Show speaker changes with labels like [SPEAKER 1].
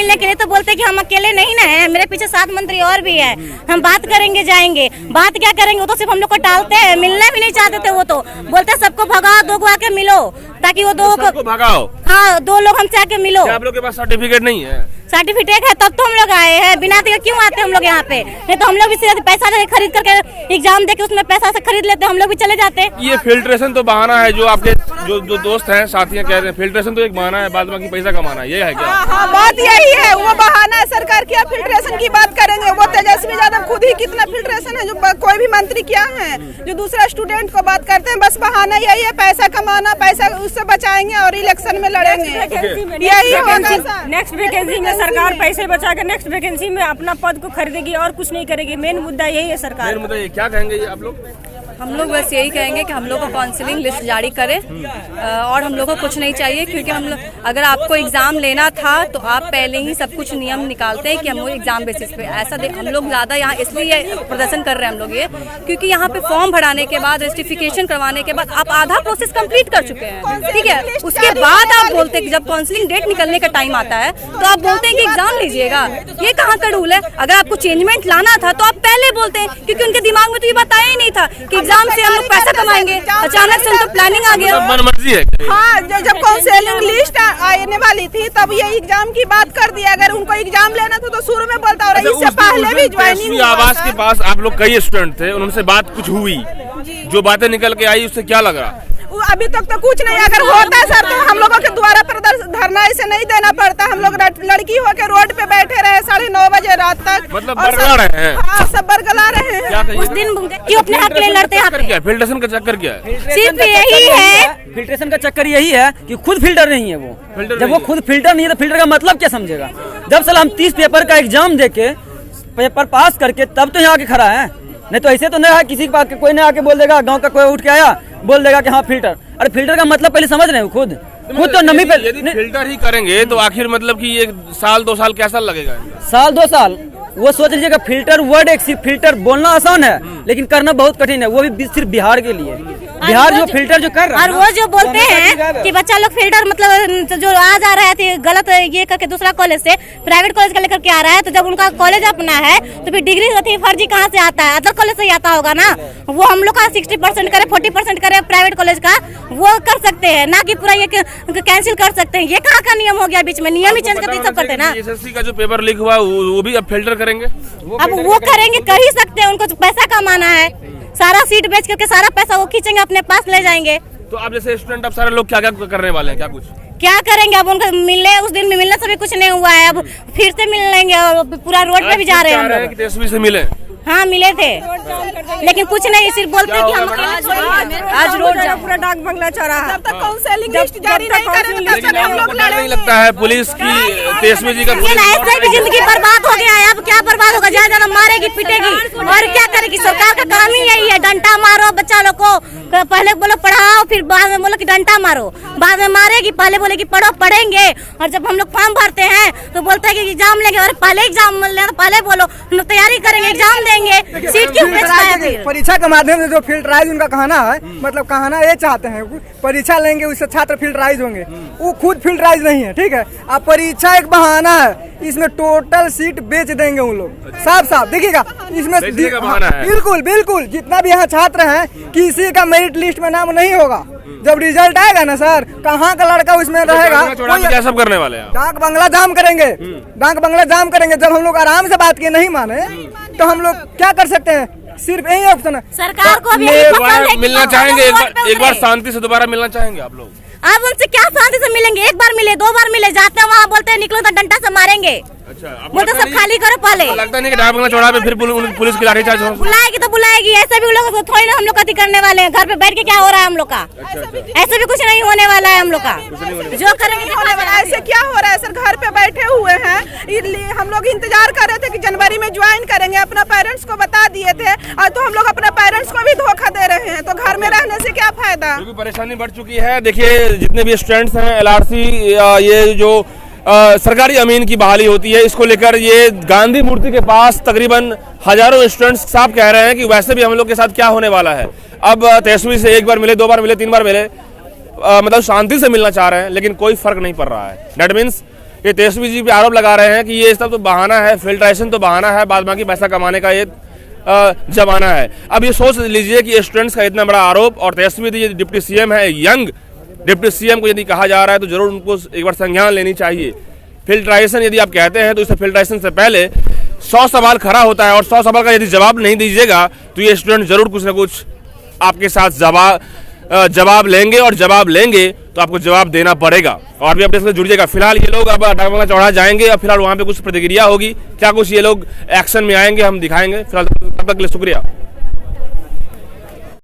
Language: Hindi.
[SPEAKER 1] मिलने के लिए, तो बोलते कि हम अकेले नहीं ना है, मेरे पीछे 7 मंत्री और भी है, हम बात करेंगे जाएंगे। बात क्या करेंगे, वो तो सिर्फ हम लोग को टालते हैं, मिलने भी नहीं चाहते थे। वो तो बोलते सबको भगाओ, 2 को आके मिलो, ताकि वो 2 को
[SPEAKER 2] भगाओ।
[SPEAKER 1] हाँ, 2 लोग हमसे आके मिलो।
[SPEAKER 2] आप लोग के पास सर्टिफिकेट नहीं है?
[SPEAKER 1] सर्टिफिकेट है तब तो हम लोग आए हैं, बिना तो क्यों आते हैं हम लोग यहाँ पे? नहीं तो हम लोग भी सीधे पैसा खरीद करके एग्जाम देके उसमें पैसा से खरीद लेते, हम लोग भी चले जाते।
[SPEAKER 2] ये फिल्ट्रेशन तो बहाना है, जो आपके जो दोस्त हैं, साथियां कह रहे हैं फिल्ट्रेशन तो एक बहाना है, बाद में पैसा कमाना, ये है क्या?
[SPEAKER 3] हाँ, बात यही है, वो बहाना है। सरकार क्या फिल्ट्रेशन की बात करेंगे? वो तेजस्वी यादव खुद ही कितना फिल्ट्रेशन है, जो कोई भी मंत्री क्या है जो दूसरा स्टूडेंट को बात करते हैं, बस बहाना यही है, पैसा कमाना, पैसा उससे बचाएंगे और इलेक्शन में लड़ेंगे, यही होगा।
[SPEAKER 4] नेक्स्ट वैकेंसी में सरकार पैसे बचा के नेक्स्ट वैकेंसी में अपना पद को खरीदेगी और कुछ नहीं करेगी। मेन मुद्दा यही है सरकार।
[SPEAKER 2] मेन मुद्दा ये क्या कहेंगे ये आप लोग?
[SPEAKER 5] हम लोग बस यही कहेंगे कि हम लोग को काउंसलिंग लिस्ट जारी करें और हम लोग को कुछ नहीं चाहिए, क्योंकि हम लोग अगर आपको एग्जाम लेना था तो आप पहले ही सब कुछ नियम निकालते हैं कि हम लोग एग्जाम बेसिस पे ऐसा हम लोग ज़्यादा यहाँ इसलिए प्रदर्शन कर रहे हैं हम लोग ये, क्योंकि यहाँ पे फॉर्म भराने के बाद रजिस्ट्रिफिकेशन करवाने के बाद आप आधा प्रोसेस कंप्लीट कर चुके हैं, ठीक है। उसके बाद आप बोलते हैं कि जब काउंसलिंग डेट निकलने का टाइम आता है तो आप बोलते हैं कि एग्जाम लीजिएगा। ये कहाँ का रूल है? अगर आपको चेंजमेंट लाना था तो आप पहले बोलते हैं, क्योंकि उनके दिमाग में तो ये बताया ही नहीं था कि एग्जाम से हम लोग पैसा कमाएंगे। अचानक से उनको प्लानिंग आ गया।
[SPEAKER 2] मन मर्जी है।
[SPEAKER 3] हाँ, जब काउंसलिंग लिस्ट आने वाली थी तब ये एग्जाम की बात कर दिया। अगर उनको एग्जाम लेना था तो शुरू में बोलता, और इससे पहले भी ज्वाइनिंग
[SPEAKER 2] आवास के पास आप लोग कई स्टूडेंट थे, उनसे बात कुछ हुई, जो बातें निकल के आई उससे क्या लग रहा?
[SPEAKER 3] अभी तक तो कुछ नहीं। अगर होता सर तो हम लोगों के द्वारा धरना ऐसे नहीं देना पड़ता। हम लोग लड़की होकर रोड पे बैठे रहे 9:30 बजे रात तक,
[SPEAKER 2] मतलब बरगला रहे हैं।
[SPEAKER 3] हाँ, सब बरगला रहे हैं।
[SPEAKER 1] उस दिन क्यों अपने हक के लिए लड़ते हैं?
[SPEAKER 2] फिल्ट्रेशन का चक्कर क्या है?
[SPEAKER 1] सिर्फ यही है,
[SPEAKER 6] फिल्ट्रेशन का चक्कर यही है कि खुद फिल्टर नहीं है वो। जब वो खुद फिल्टर नहीं है तो फिल्टर का मतलब क्या समझेगा? जब साला हम 30 पेपर का एग्जाम देके पेपर पास करके तब तो यहाँ आके खड़ा है, नहीं तो ऐसे तो नहीं है किसी के कोई नहीं आके बोल देगा, गांव का कोई उठ के आया बोल देगा कि हाँ फिल्टर। अरे फिल्टर का मतलब पहले समझ रहे हो खुद तो नमी पे।
[SPEAKER 2] यदि फिल्टर ही करेंगे तो आखिर मतलब कि 1 साल 2 साल कैसा लगेगा?
[SPEAKER 6] साल 2 साल वो सोच लीजिएगा। फिल्टर वर्ड एक फिल्टर बोलना आसान है लेकिन करना बहुत कठिन है, वो भी सिर्फ बिहार के लिए। बिहार जो फिल्टर जो कर रहा है,
[SPEAKER 1] और वो जो बोलते हैं कि बच्चा लोग फिल्टर मतलब जो आ जा रहा है गलत ये करके दूसरा कॉलेज से प्राइवेट कॉलेज का लेकर के आ रहा है, तो जब उनका कॉलेज अपना है तो फिर डिग्री फर्जी कहाँ से आता है? अदर कॉलेज से आता होगा ना। वो हम लोग का 60% करे 40% करे प्राइवेट कॉलेज का, वो कर सकते हैं ना कि पूरा ये कैंसिल कर सकते हैं। ये कहाँ का नियम हो गया? बीच में नियम ही चेंज करते सब करते हैं ना।
[SPEAKER 2] एसएससी का जो पेपर लीक हुआ वो भी अब फिल्टर करेंगे।
[SPEAKER 1] अब वो करेंगे, कर ही सकते हैं, उनको तो पैसा कमाना है। सारा सीट बेच करके सारा पैसा वो खींचेंगे, अपने पास ले जाएंगे।
[SPEAKER 2] तो आप जैसे स्टूडेंट अब सारे लोग क्या क्या करने वाले हैं? क्या
[SPEAKER 1] करेंगे? अब उनको मिलने उस दिन भी मिलने से भी कुछ नहीं हुआ है, अब फिर से मिल लेंगे और पूरा रोड पे भी जा रहे हैं हम लोग।
[SPEAKER 2] तेजस्वी से मिले?
[SPEAKER 1] हाँ मिले थे, लेकिन कुछ नहीं, सिर्फ बोलते हैं कि हम
[SPEAKER 4] आज रोड पूरा डाक बंगला चौराहा।
[SPEAKER 3] जब तक काउंसलिंग लिस्ट जारी नहीं करेंगे तब तक हम लोग
[SPEAKER 2] नहीं लगता है पुलिस की तेजस्वी जी का
[SPEAKER 1] ऐसे भी जिंदगी बर्बाद हो गया है। अब क्या बर्बाद होगा? जहाँ जाना मारेगी पीटेगी और क्या करेगी? सरकार का काम ही यही है, डंडा मारो बच्चा लोग को। पहले बोलो पढ़ाओ, फिर बाद में बोलो कि डंडा मारो, बाद में मारेगी। पहले बोले कि पढ़ो, पढ़ेंगे, और जब हम लोग फॉर्म भरते हैं तो बोलते हैं कि एग्जाम लेंगे। और पहले एग्जाम लेना, पहले बोलो हम लोग तैयारी करेंगे, एग्जाम देंगे, सीट क्यों बेचना है?
[SPEAKER 7] परीक्षा के माध्यम से जो फिल्टराइज उनका कहना है, मतलब कहना ये चाहते हैं परीक्षा लेंगे उससे छात्र फिल्टराइज होंगे। वो खुद फिल्टराइज नहीं है, ठीक है। अब परीक्षा एक बहाना है, इसमें टोटल सीट बेच देंगे उन लोग, साफ साफ देखिएगा इसमें। बिल्कुल बिल्कुल, जितना भी यहाँ छात्र हैं किसी का मेरिट लिस्ट में नाम नहीं होगा। जब रिजल्ट आएगा ना सर, कहाँ का लड़का उसमें रहेगा?
[SPEAKER 2] क्या सब करने वाले हैं?
[SPEAKER 7] डाक बंगला जाम करेंगे, डाक बंगला जाम करेंगे। जब हम लोग आराम से बात किए नहीं माने तो हम लोग क्या कर सकते हैं? सिर्फ यही ऑप्शन है।
[SPEAKER 1] सरकार को
[SPEAKER 2] मिलना चाहेंगे, एक बार शांति से दोबारा मिलना चाहेंगे आप लोग?
[SPEAKER 1] अब उनसे क्या शांति से मिलेंगे? एक बार मिले, 2 बार मिले, जाते हैं वहाँ बोलते हैं निकलो तो डंडा से मारेंगे।
[SPEAKER 2] अच्छा,
[SPEAKER 1] बोलते सब खाली करो पहले।
[SPEAKER 2] लगता नहीं कि डाक बंगला चौराहे पे फिर पुलिस की लाठीचार्ज होगा?
[SPEAKER 1] बुलाएगी तो बुलाएगी, ऐसे भी लोग थोड़ी ना हम लोग कति करने वाले हैं। घर पे बैठ के क्या हो रहा है हम लोग का? ऐसे भी कुछ नहीं होने वाला है हम लोग का, जो करेंगे
[SPEAKER 3] होने वाला है। ऐसे क्या हो रहा है सर? घर पे बैठे हुए हैं, हम लोग इंतजार कर रहे थे कि जनवरी में ज्वाइन करेंगे, अपना पेरेंट्स को बता दिए थे, और तो हम लोग अपने पेरेंट्स को भी धोखा दे रहे हैं। तो घर में रहने से क्या फायदा?
[SPEAKER 2] क्योंकि परेशानी बढ़ चुकी है। देखिए जितने भी स्टूडेंट्स हैं, एलआरसी ये जो सरकारी अमीन की बहाली होती है, इसको लेकर ये गांधी मूर्ति के पास तकरीबन हजारों स्टूडेंट्स साफ कह रहे हैं कि वैसे भी हम लोग के साथ क्या होने वाला है। अब तेजस्वी से 1 बार मिले, 2 बार मिले, 3 बार मिले, मतलब शांति से मिलना चाह रहे हैं, लेकिन कोई फर्क नहीं पड़ रहा है। दैट मीन्स ये तेजस्वी जी पे आरोप लगा रहे हैं कि ये सब तो बहाना है, फिल्ट्रेशन तो बहाना है, बाद बाकी पैसा कमाने का ये जमाना है। अब ये सोच लीजिए कि स्टूडेंट्स का इतना बड़ा आरोप, और तेजस्वी जी डिप्टी सीएम है, यंग डिप्टी सीएम को यदि कहा जा रहा है तो जरूर उनको एक बार संज्ञान लेनी चाहिए। फिल्ट्रेशन यदि आप कहते हैं तो इस फिल्ट्रेशन से पहले 100 सवाल खड़ा होता है, और 100 सवाल का यदि जवाब नहीं दीजिएगा तो ये स्टूडेंट जरूर कुछ ना कुछ आपके साथ जवाब लेंगे, और जवाब लेंगे तो आपको जवाब देना पड़ेगा। और भी अपडेट से जुड़िएगा। फिलहाल ये लोग अब डाकबंगला चौड़ा जाएंगे और फिलहाल वहाँ पे कुछ प्रतिक्रिया होगी, क्या कुछ ये लोग एक्शन में आएंगे हम दिखाएंगे। फिलहाल तब तक के लिए शुक्रिया।